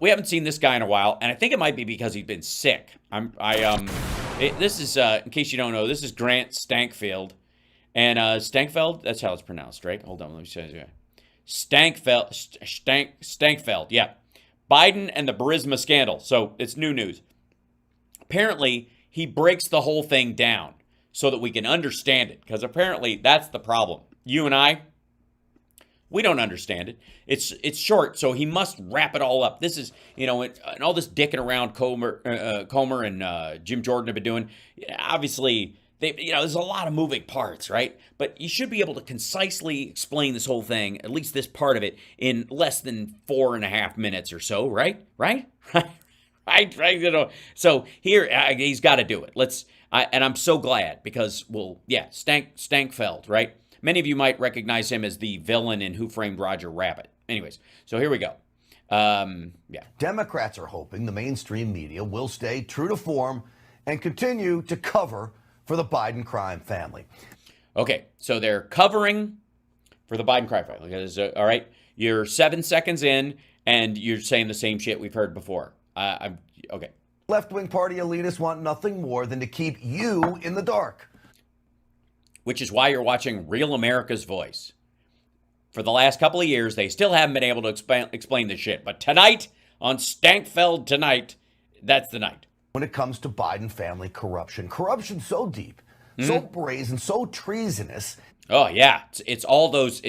We haven't seen this guy in a while, and I think it might be because he's been sick. This is, in case you don't know, this is Grant Stankfield. And Stankfeld, that's how it's pronounced, right? Hold on, let me say it. Stankfeld, yeah. Biden and the Burisma scandal. So it's new news. Apparently, he breaks the whole thing down so that we can understand it. Because apparently, that's the problem. You and I, we don't understand it. It's short, so he must wrap it all up. This is, and all this dicking around Comer and Jim Jordan have been doing. Obviously, there's a lot of moving parts, right? But you should be able to concisely explain this whole thing, at least this part of it, in less than 4.5 minutes or so, right? Right. So here, he's got to do it. And I'm so glad because, Stankfeld, right? Many of you might recognize him as the villain in Who Framed Roger Rabbit. Anyways, so here we go. Democrats are hoping the mainstream media will stay true to form and continue to cover for the Biden crime family. Okay, so they're covering for the Biden crime family. All right, you're 7 seconds in, and you're saying the same shit we've heard before. Okay. Left-wing party elitists want nothing more than to keep you in the dark. Which is why you're watching Real America's Voice. For the last couple of years, they still haven't been able to explain this shit. But tonight, on Stankfeld Tonight, that's the night. When it comes to Biden family corruption so deep, so brazen, so treasonous. Oh, yeah. It's all those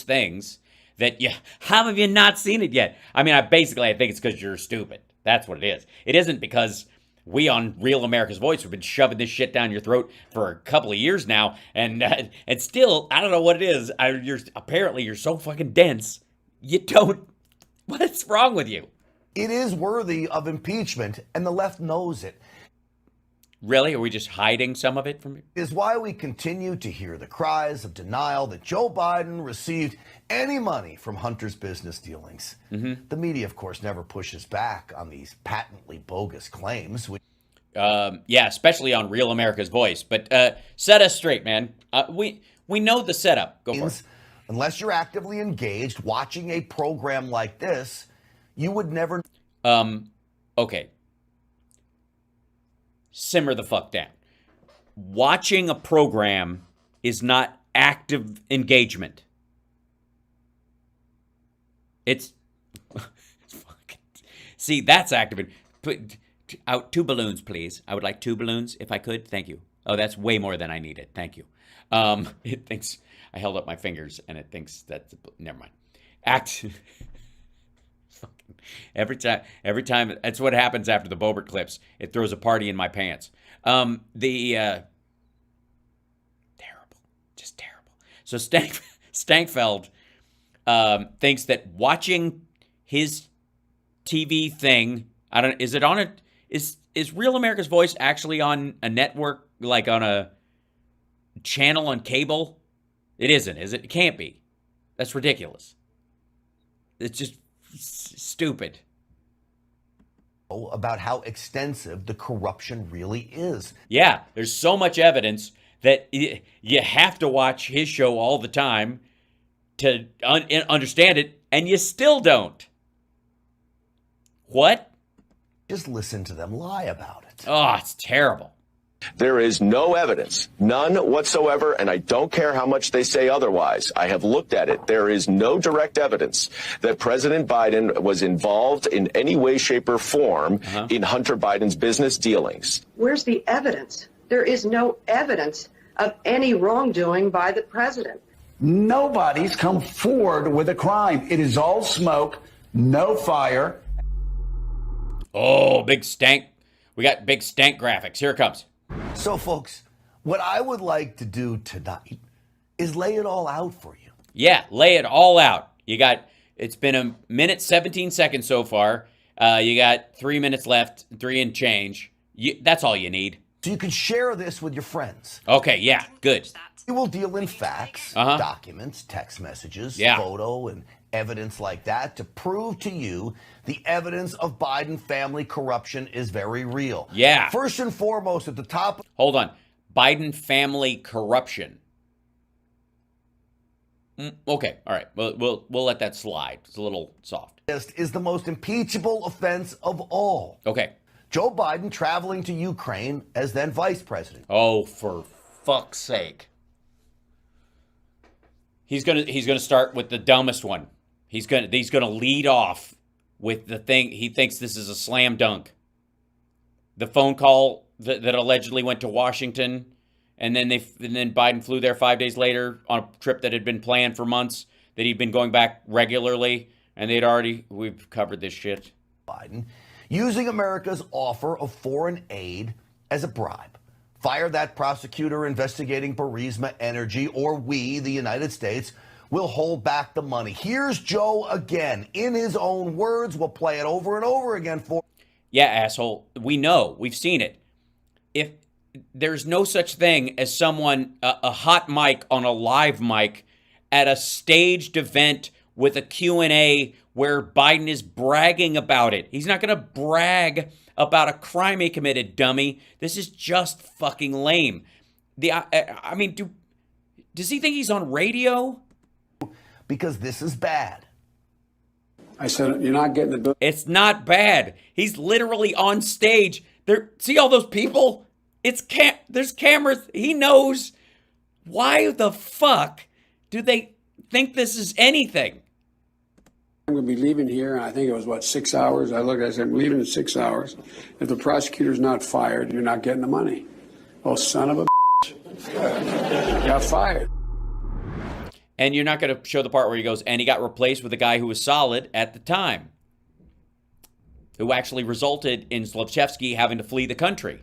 things that, how have you not seen it yet? I mean, I think it's because you're stupid. That's what it is. It isn't because we on Real America's Voice have been shoving this shit down your throat for a couple of years now, and still, I don't know what it is. Apparently you're so fucking dense. You don't. What's wrong with you? It is worthy of impeachment, and the left knows it. Really? Are we just hiding some of it from you? Is why we continue to hear the cries of denial that Joe Biden received any money from Hunter's business dealings. The media, of course, never pushes back on these patently bogus claims. Especially on Real America's Voice. But set us straight, man. We know the setup. Go for it. Unless you're actively engaged watching a program like this, you would never. Okay. Simmer the fuck down. Watching a program is not active engagement. It's see, that's active. Put out 2 balloons, please. I would like 2 balloons if I could. Thank you. Oh, that's way more than I needed. Thank you. It thinks I held up my fingers and it thinks that's never mind. Every time, that's what happens after the Boebert clips. It throws a party in my pants. Terrible, just terrible. So Stankfeld thinks that watching his TV thing, is Real America's Voice actually on a network, like on a channel on cable? It isn't, is it? It can't be. That's ridiculous. It's just stupid. About how extensive the corruption really is. Yeah, there's so much evidence that you have to watch his show all the time to understand it, and you still don't. What? Just listen to them lie about it. Oh, it's terrible. There is no evidence, none whatsoever, and I don't care how much they say otherwise. I have looked at it. There is no direct evidence that President Biden was involved in any way, shape, or form in Hunter Biden's business dealings. Where's the evidence? There is no evidence of any wrongdoing by the president. Nobody's come forward with a crime. It is all smoke, no fire. Oh, big stank. We got big stank graphics. Here it comes. So, folks, what I would like to do tonight is lay it all out for you. Yeah, lay it all out. It's been 1 minute, 17 seconds so far. You got 3 minutes left, 3 and change. That's all you need. So you can share this with your friends. Okay, yeah, good. We will deal in facts, documents, text messages, photo, and evidence like that to prove to you the evidence of Biden family corruption is very real. Yeah. First and foremost, at the top. Hold on. Biden family corruption. Okay, all right. We'll let that slide. It's a little soft. is the most impeachable offense of all. Okay. Joe Biden traveling to Ukraine as then vice president. Oh, for fuck's sake. He's gonna start with the dumbest one. He's gonna lead off with the thing he thinks this is a slam dunk. The phone call that allegedly went to Washington, and then Biden flew there 5 days later on a trip that had been planned for months, that he'd been going back regularly, and we've covered this shit. Biden using America's offer of foreign aid as a bribe. Fire that prosecutor investigating Burisma Energy, or we, the United States, will hold back the money. Here's Joe again, in his own words. We'll play it over and over again for. Yeah, asshole. We know. We've seen it. If there's no such thing as someone, a hot mic on a live mic at a staged event with a Q&A where Biden is bragging about it. He's not going to brag about a crime he committed, dummy. This is just fucking lame. I mean, does he think he's on radio? Because this is bad. I said, you're not getting the bill. It's not bad. He's literally on stage. See all those people? There's cameras. He knows. Why the fuck do they think this is anything? I'm going to be leaving here, and I think it was, 6 hours? I said, I'm leaving in 6 hours. If the prosecutor's not fired, you're not getting the money. Oh, son of a bitch. Got fired. And you're not going to show the part where he goes, and he got replaced with a guy who was solid at the time, who actually resulted in Zlochevsky having to flee the country.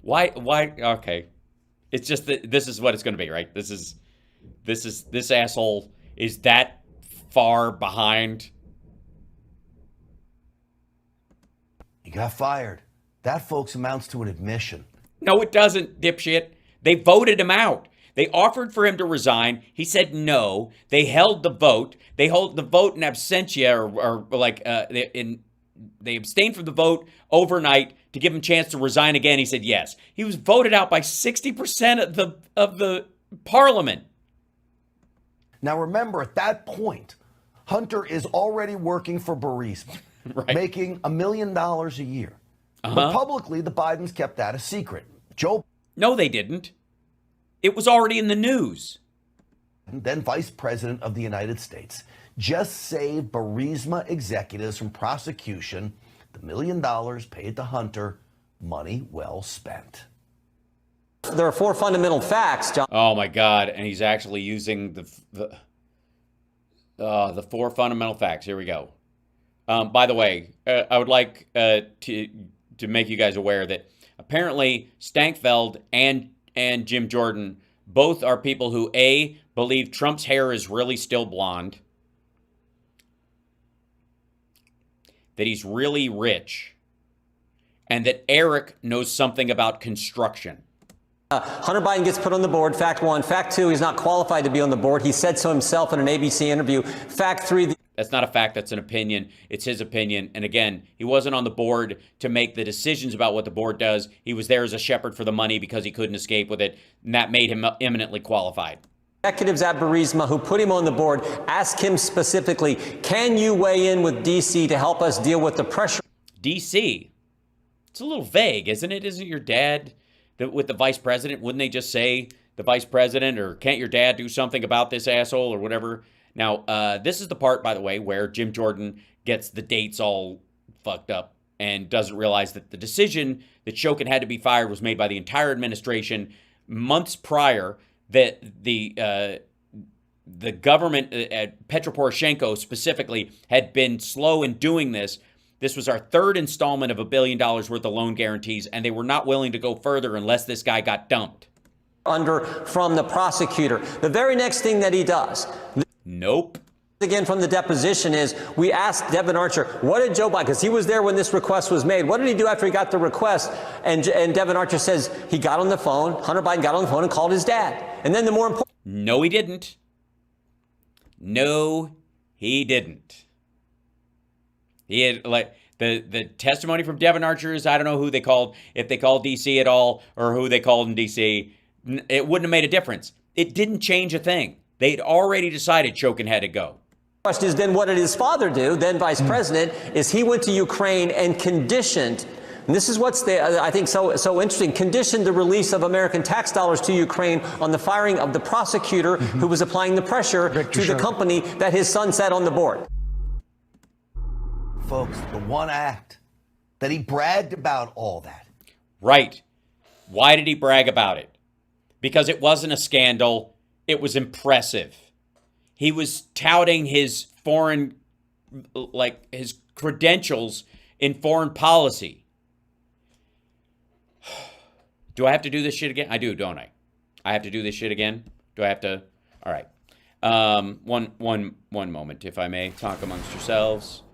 Why? Okay. It's just that this is what it's going to be, right? This asshole is that far behind. He got fired. That, folks, amounts to an admission. No, it doesn't, dipshit. They voted him out. They offered for him to resign. He said no. They held the vote. They hold the vote in absentia, they abstained from the vote overnight to give him a chance to resign again. He said yes. He was voted out by 60% of the parliament. Now remember, at that point, Hunter is already working for Burisma, right, making $1 million a year. But publicly, the Bidens kept that a secret. No, they didn't. It was already in the news. Then Vice President of the United States, just saved Burisma executives from prosecution. The $1 million paid to Hunter, money well spent. There are four fundamental facts, John. Oh my God! And he's actually using the four fundamental facts. Here we go. By the way, I would like to make you guys aware that apparently Stinchfield and Jim Jordan both are people who believe Trump's hair is really still blonde, that he's really rich, and that Eric knows something about construction. Hunter Biden gets put on the board. Fact one. Fact two, he's not qualified to be on the board. He said so himself in an ABC interview. Fact three. That's not a fact. That's an opinion. It's his opinion. And again, he wasn't on the board to make the decisions about what the board does. He was there as a shepherd for the money because he couldn't escape with it. And that made him eminently qualified. Executives at Burisma who put him on the board ask him specifically, can you weigh in with D.C. to help us deal with the pressure? D.C.? It's a little vague, isn't it? Isn't your dad with the vice president? Wouldn't they just say the vice president, or can't your dad do something about this asshole or whatever? Now, this is the part, by the way, where Jim Jordan gets the dates all fucked up and doesn't realize that the decision that Shokin had to be fired was made by the entire administration months prior, that the government, Petro Poroshenko specifically, had been slow in doing this. This was our third installment of $1 billion worth of loan guarantees, and they were not willing to go further unless this guy got dumped. From the prosecutor. The very next thing that he does. Nope. Again, from the deposition is, we asked Devin Archer, what did Joe Biden, because he was there when this request was made, what did he do after he got the request? And Devin Archer says he got on the phone, Hunter Biden got on the phone and called his dad. And then the more important... No, he didn't. No, he didn't. He had, like, the testimony from Devin Archer is, I don't know who they called, if they called D.C. at all, or who they called in D.C. It wouldn't have made a difference. It didn't change a thing. They'd already decided Shokin had to go. question is then what did his father do, then vice president, is he went to Ukraine and conditioned, and this is what's I think so interesting, conditioned the release of American tax dollars to Ukraine on the firing of the prosecutor who was applying the pressure to the company that his son sat on the board. Folks, the one act that he bragged about all that. Right. Why did he brag about it? Because it wasn't a scandal. It was impressive. He was touting his foreign, like his credentials in foreign policy. Do I have to do this shit again? I do, don't I? I have to do this shit again? Do I have to? All right. One moment, if I may. Talk amongst yourselves.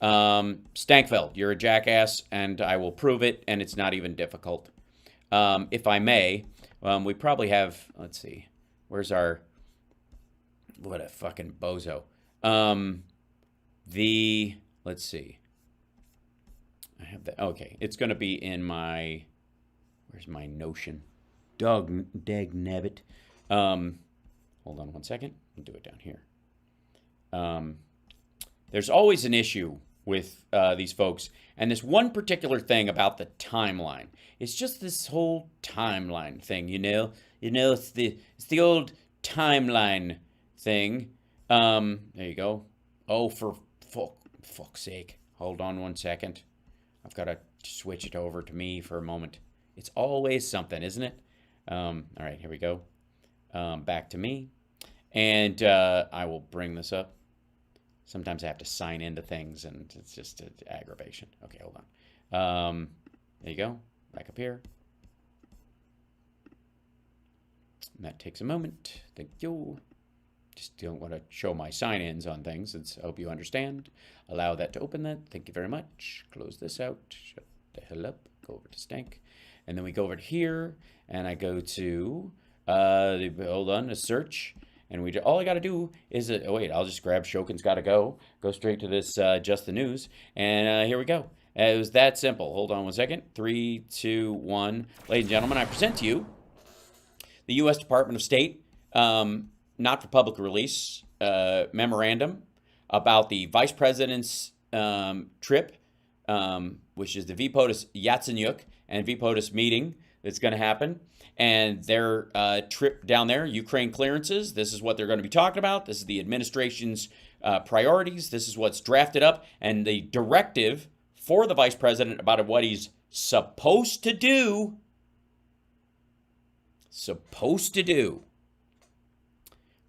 Stinchfield, you're a jackass, and I will prove it, and it's not even difficult. If I may, we probably have, let's see, where's our, what a fucking bozo. Let's see. I have that, okay, it's going to be in my, where's my Notion? Dag nabbit. Hold on one second, I'll do it down here. There's always an issue with these folks, and this one particular thing about the timeline. It's just this whole timeline thing, you know. It's the old timeline thing. There you go. Oh, for fuck's sake! Hold on one second. I've got to switch it over to me for a moment. It's always something, isn't it? All right, here we go. Back to me, and I will bring this up. Sometimes I have to sign into things, and it's just an aggravation. Okay, hold on. There you go. Back up here. And that takes a moment. Thank you. Just don't want to show my sign-ins on things. I hope you understand. Allow that to open that. Thank you very much. Close this out. Shut the hell up. Go over to Stank. And then we go over to here, and I go to, hold on, a search. And all I got to do is, wait, I'll just grab Shokin's Gotta Go straight to this Just the News, and here we go. It was that simple. Hold on one second. 3, 2, 1. Ladies and gentlemen, I present to you the U.S. Department of State, not for public release, memorandum about the vice president's trip, which is the VPOTUS Yatsenyuk and VPOTUS meeting that's going to happen. And their trip down there, Ukraine clearances, this is what they're going to be talking about. This is the administration's priorities. This is what's drafted up. And the directive for the vice president about what he's supposed to do.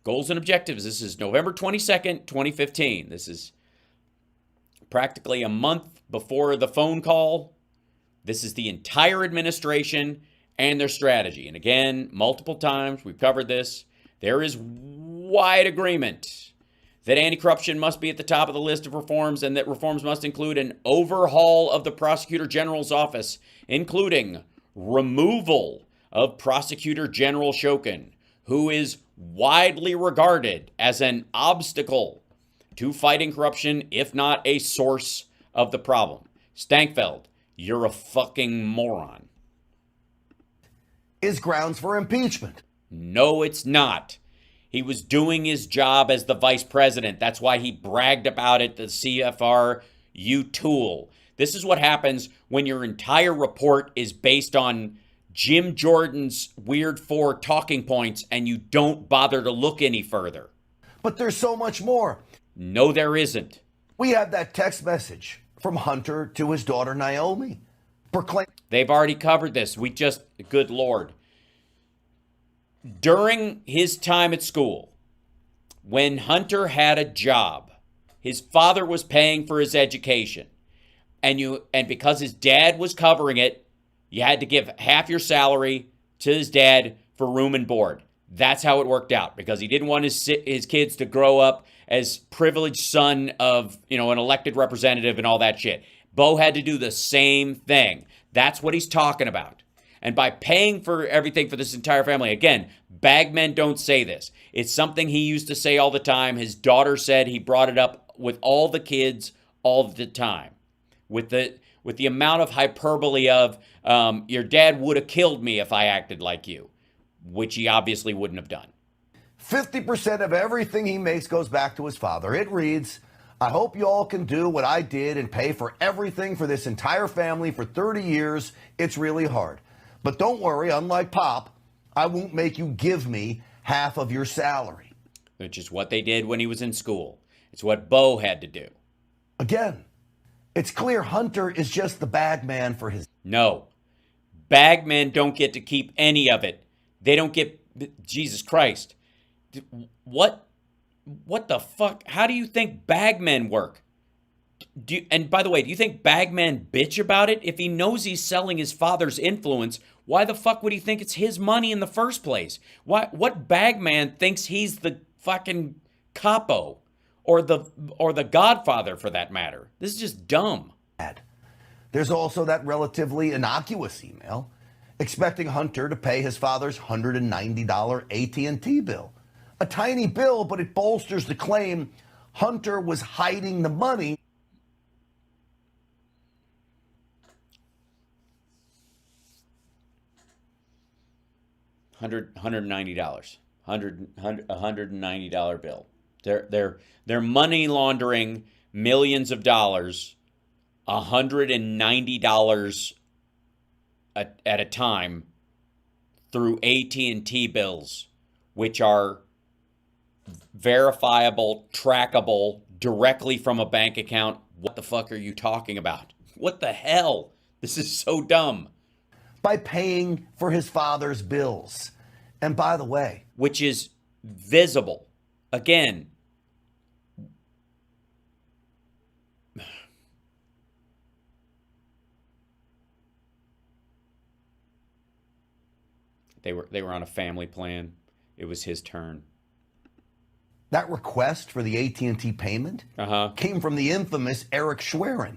Goals and objectives. This is November 22nd, 2015. This is practically a month before the phone call. This is the entire administration and their strategy. And again, multiple times, we've covered this. There is wide agreement that anti-corruption must be at the top of the list of reforms, and that reforms must include an overhaul of the Prosecutor General's office, including removal of Prosecutor General Shokin, who is widely regarded as an obstacle to fighting corruption, if not a source of the problem. Stinchfield, you're a fucking moron. Is grounds for impeachment. No, it's not. He was doing his job as the vice president. That's why he bragged about it, the CFR tool. This is what happens when your entire report is based on Jim Jordan's weird 4 talking points and you don't bother to look any further. But there's so much more. No, there isn't. We have that text message from Hunter to his daughter Naomi. They've already covered this. Good Lord. During his time at school, when Hunter had a job, his father was paying for his education. And because his dad was covering it, you had to give half your salary to his dad for room and board. That's how it worked out, because he didn't want his kids to grow up as privileged son of, an elected representative and all that shit. Bo had to do the same thing. That's what he's talking about. And by paying for everything for this entire family, again, bagmen don't say this. It's something he used to say all the time. His daughter said he brought it up with all the kids all the time. With the amount of hyperbole of, your dad would have killed me if I acted like you, which he obviously wouldn't have done. 50% of everything he makes goes back to his father. It reads, I hope you all can do what I did and pay for everything for this entire family for 30 years. It's really hard. But don't worry, unlike Pop, I won't make you give me half of your salary. Which is what they did when he was in school. It's what Bo had to do. Again, it's clear Hunter is just the bag man for his... No. Bagmen don't get to keep any of it. They don't get... Jesus Christ. What the fuck? How do you think bagmen work? And by the way, do you think bagmen bitch about it? If he knows he's selling his father's influence, why the fuck would he think it's his money in the first place? What bagman thinks he's the fucking capo or the godfather for that matter? This is just dumb. There's also that relatively innocuous email expecting Hunter to pay his father's $190 AT&T bill. A tiny bill, but it bolsters the claim Hunter was hiding the money. $190. $190 bill. They're money laundering millions of dollars, $190 at a time through AT&T bills, which are verifiable, trackable directly from a bank account. What the fuck are you talking about? What the hell? This is so dumb. By paying for his father's bills. And by the way, which is visible. Again, they were on a family plan. It was his turn. That request for the AT&T payment came from the infamous Eric Schwerin,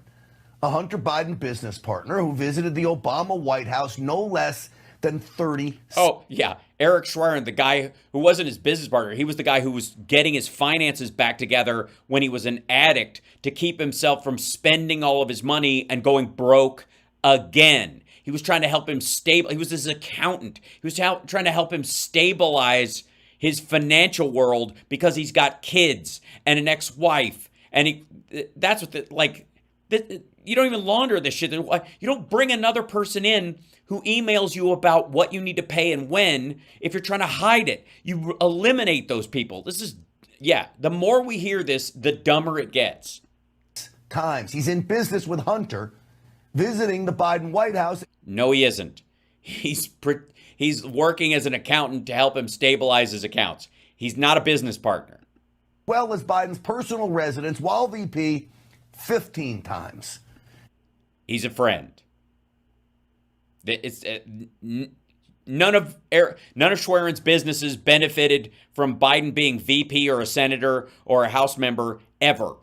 a Hunter Biden business partner who visited the Obama White House no less than 30. Oh, yeah. Eric Schwerin, the guy who wasn't his business partner. He was the guy who was getting his finances back together when he was an addict to keep himself from spending all of his money and going broke again. He was trying to help him stable. He was his accountant. He was trying to help him stabilize his financial world because he's got kids and an ex-wife. And that's what you don't even launder this shit. You don't bring another person in who emails you about what you need to pay and when if you're trying to hide it. You eliminate those people. The more we hear this, the dumber it gets. Times he's in business with Hunter, visiting the Biden White House. No, he isn't. He's working as an accountant to help him stabilize his accounts. He's not a business partner. Well as Biden's personal residence while VP 15 times. He's a friend. It's none of Schwerin's businesses benefited from Biden being VP or a senator or a House member ever.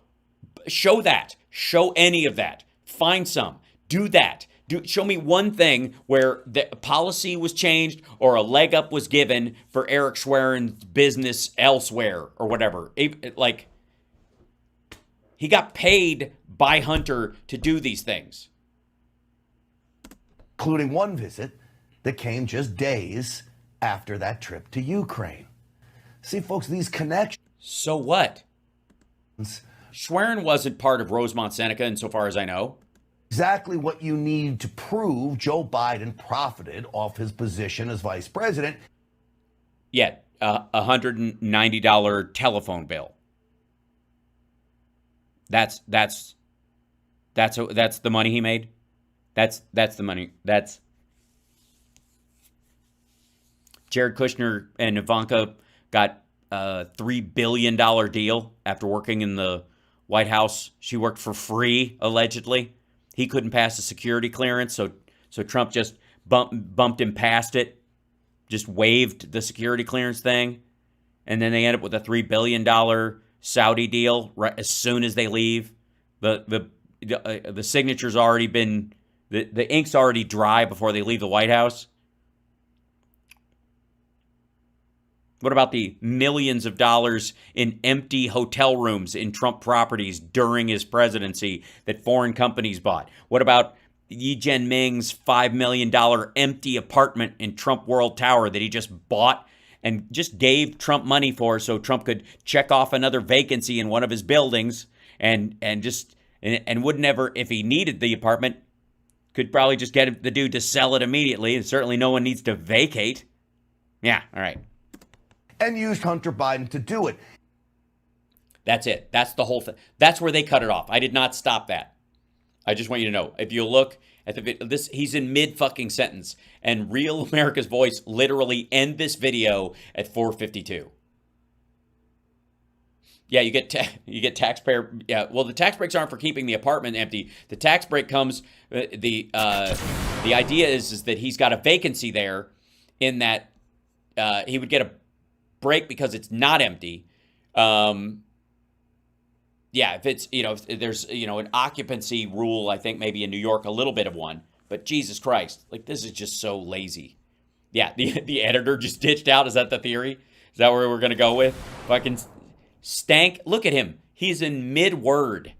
Show that. Show any of that. Find some. Do that. Show me one thing where the policy was changed or a leg up was given for Eric Schwerin's business elsewhere or whatever. He got paid by Hunter to do these things. Including one visit that came just days after that trip to Ukraine. See, folks, these connections... So what? Schwerin wasn't part of Rosemont Seneca, insofar as I know. Exactly what you need to prove Joe Biden profited off his position as vice president. Yet, $190 telephone bill. That's the money he made. That's the money. That's Jared Kushner and Ivanka got a $3 billion deal after working in the White House. She worked for free, allegedly. He couldn't pass the security clearance, so Trump just bumped him past it, just waived the security clearance thing, and then they end up with a $3 billion Saudi deal right as soon as they leave. The signature's already been... The ink's already dry before they leave the White House. What about the millions of dollars in empty hotel rooms in Trump properties during his presidency that foreign companies bought? What about Yi Jianming's $5 million empty apartment in Trump World Tower that he just bought and just gave Trump money for so Trump could check off another vacancy in one of his buildings and wouldn't ever, if he needed the apartment, could probably just get the dude to sell it immediately. And certainly no one needs to vacate. Yeah, all right. And used Hunter Biden to do it. That's it. That's the whole thing. That's where they cut it off. I did not stop that. I just want you to know. If you look at he's in mid fucking sentence, and Real America's Voice literally end this video at 4:52. Yeah, you get taxpayer. Yeah, well, the tax breaks aren't for keeping the apartment empty. The tax break comes. The idea is that he's got a vacancy there, in that he would get a break because it's not empty. Yeah, if it's, if there's, an occupancy rule, I think maybe in New York, a little bit of one. But Jesus Christ, like, this is just so lazy. Yeah, the editor just ditched out. Is that the theory? Is that where we're going to go with? Fucking Stank. Look at him. He's in mid-word.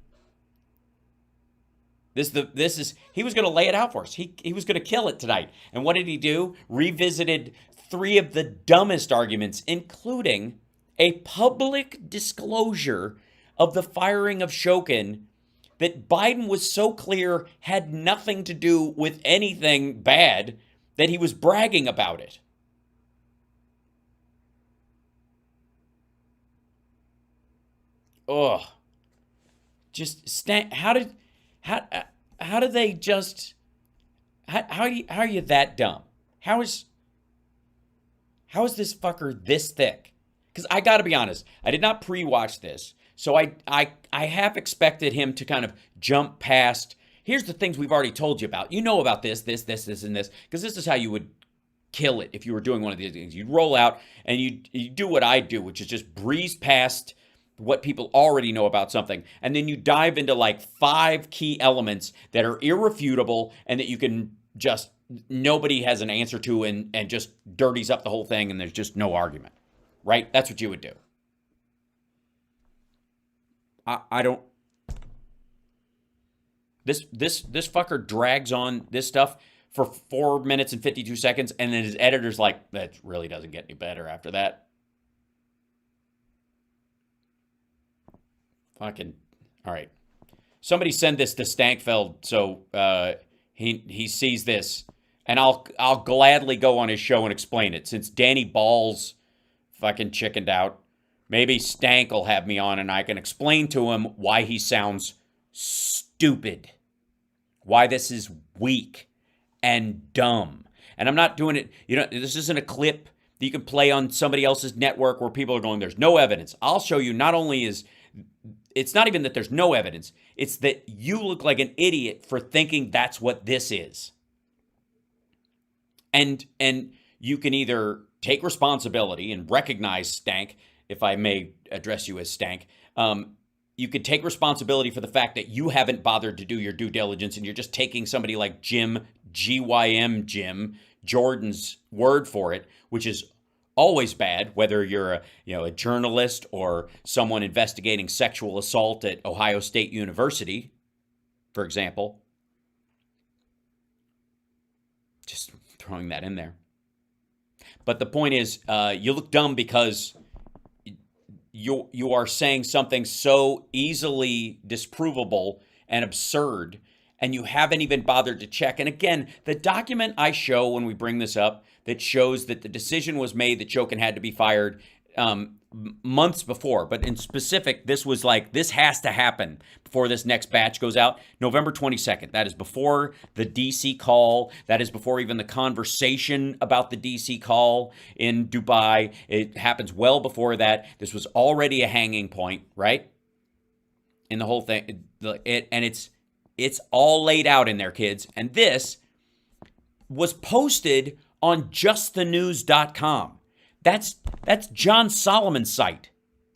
He was going to lay it out for us. He was going to kill it tonight. And what did he do? Revisited 3 of the dumbest arguments, including a public disclosure of the firing of Shokin that Biden was so clear had nothing to do with anything bad that he was bragging about it. Ugh. Just how are you that dumb? How is this fucker this thick? Because I got to be honest, I did not pre-watch this. So I have expected him to kind of jump past, here's the things we've already told you about. You know about this, and this. Because this is how you would kill it if you were doing one of these things. You'd roll out and you do what I do, which is just breeze past what people already know about something. And then you dive into like 5 key elements that are irrefutable and that you can just, nobody has an answer to, and just dirties up the whole thing, and there's just no argument. Right? That's what you would do. I don't. This fucker drags on this stuff for 4 minutes and 52 seconds, and then his editor's like, that really doesn't get any better after that. Fucking, all right. Somebody send this to Stankfeld so he sees this, and I'll gladly go on his show and explain it, since Danny Balls fucking chickened out. Maybe Stank will have me on and I can explain to him why he sounds stupid. Why this is weak and dumb. And I'm not doing it, this isn't a clip that you can play on somebody else's network where people are going, there's no evidence. I'll show you, not only it's not even that there's no evidence, it's that you look like an idiot for thinking that's what this is. And you can either take responsibility and recognize, Stank, if I may address you as Stank, you could take responsibility for the fact that you haven't bothered to do your due diligence, and you're just taking somebody like Jim Jordan's word for it, which is always bad, whether you're a journalist or someone investigating sexual assault at Ohio State University, for example. Just throwing that in there. But the point is, you look dumb because you are saying something so easily disprovable and absurd, and you haven't even bothered to check. And again, the document I show when we bring this up that shows that the decision was made that Shokin had to be fired months before, but in specific, this was like, this has to happen before this next batch goes out. November 22nd. That is before the DC call. That is before even the conversation about the DC call in Dubai. It happens well before that. This was already a hanging point, right? In the whole thing. And it's all laid out in there, kids. And this was posted on justthenews.com. That's John Solomon's site.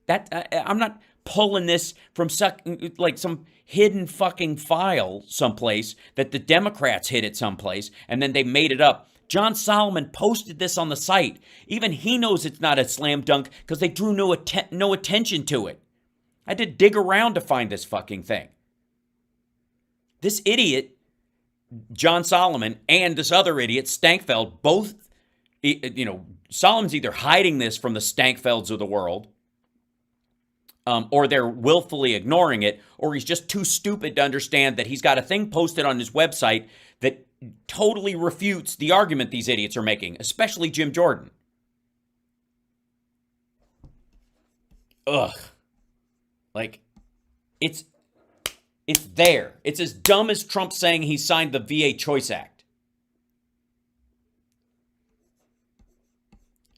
I'm not pulling this from like some hidden fucking file someplace that the Democrats hid it someplace and then they made it up. John Solomon posted this on the site. Even he knows it's not a slam dunk because they drew no attention to it. I had to dig around to find this fucking thing. This idiot, John Solomon, and this other idiot, Stankfeld, both, Solemn's either hiding this from the Stankfelds of the world, or they're willfully ignoring it, or he's just too stupid to understand that he's got a thing posted on his website that totally refutes the argument these idiots are making, especially Jim Jordan. Ugh. Like, it's there. It's as dumb as Trump saying he signed the VA Choice Act.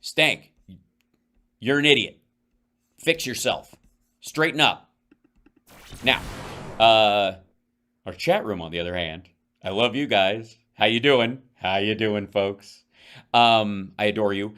Stank, you're an idiot. Fix yourself. Straighten up. Now, our chat room, on the other hand, I love you guys. How you doing? How you doing, folks? I adore you.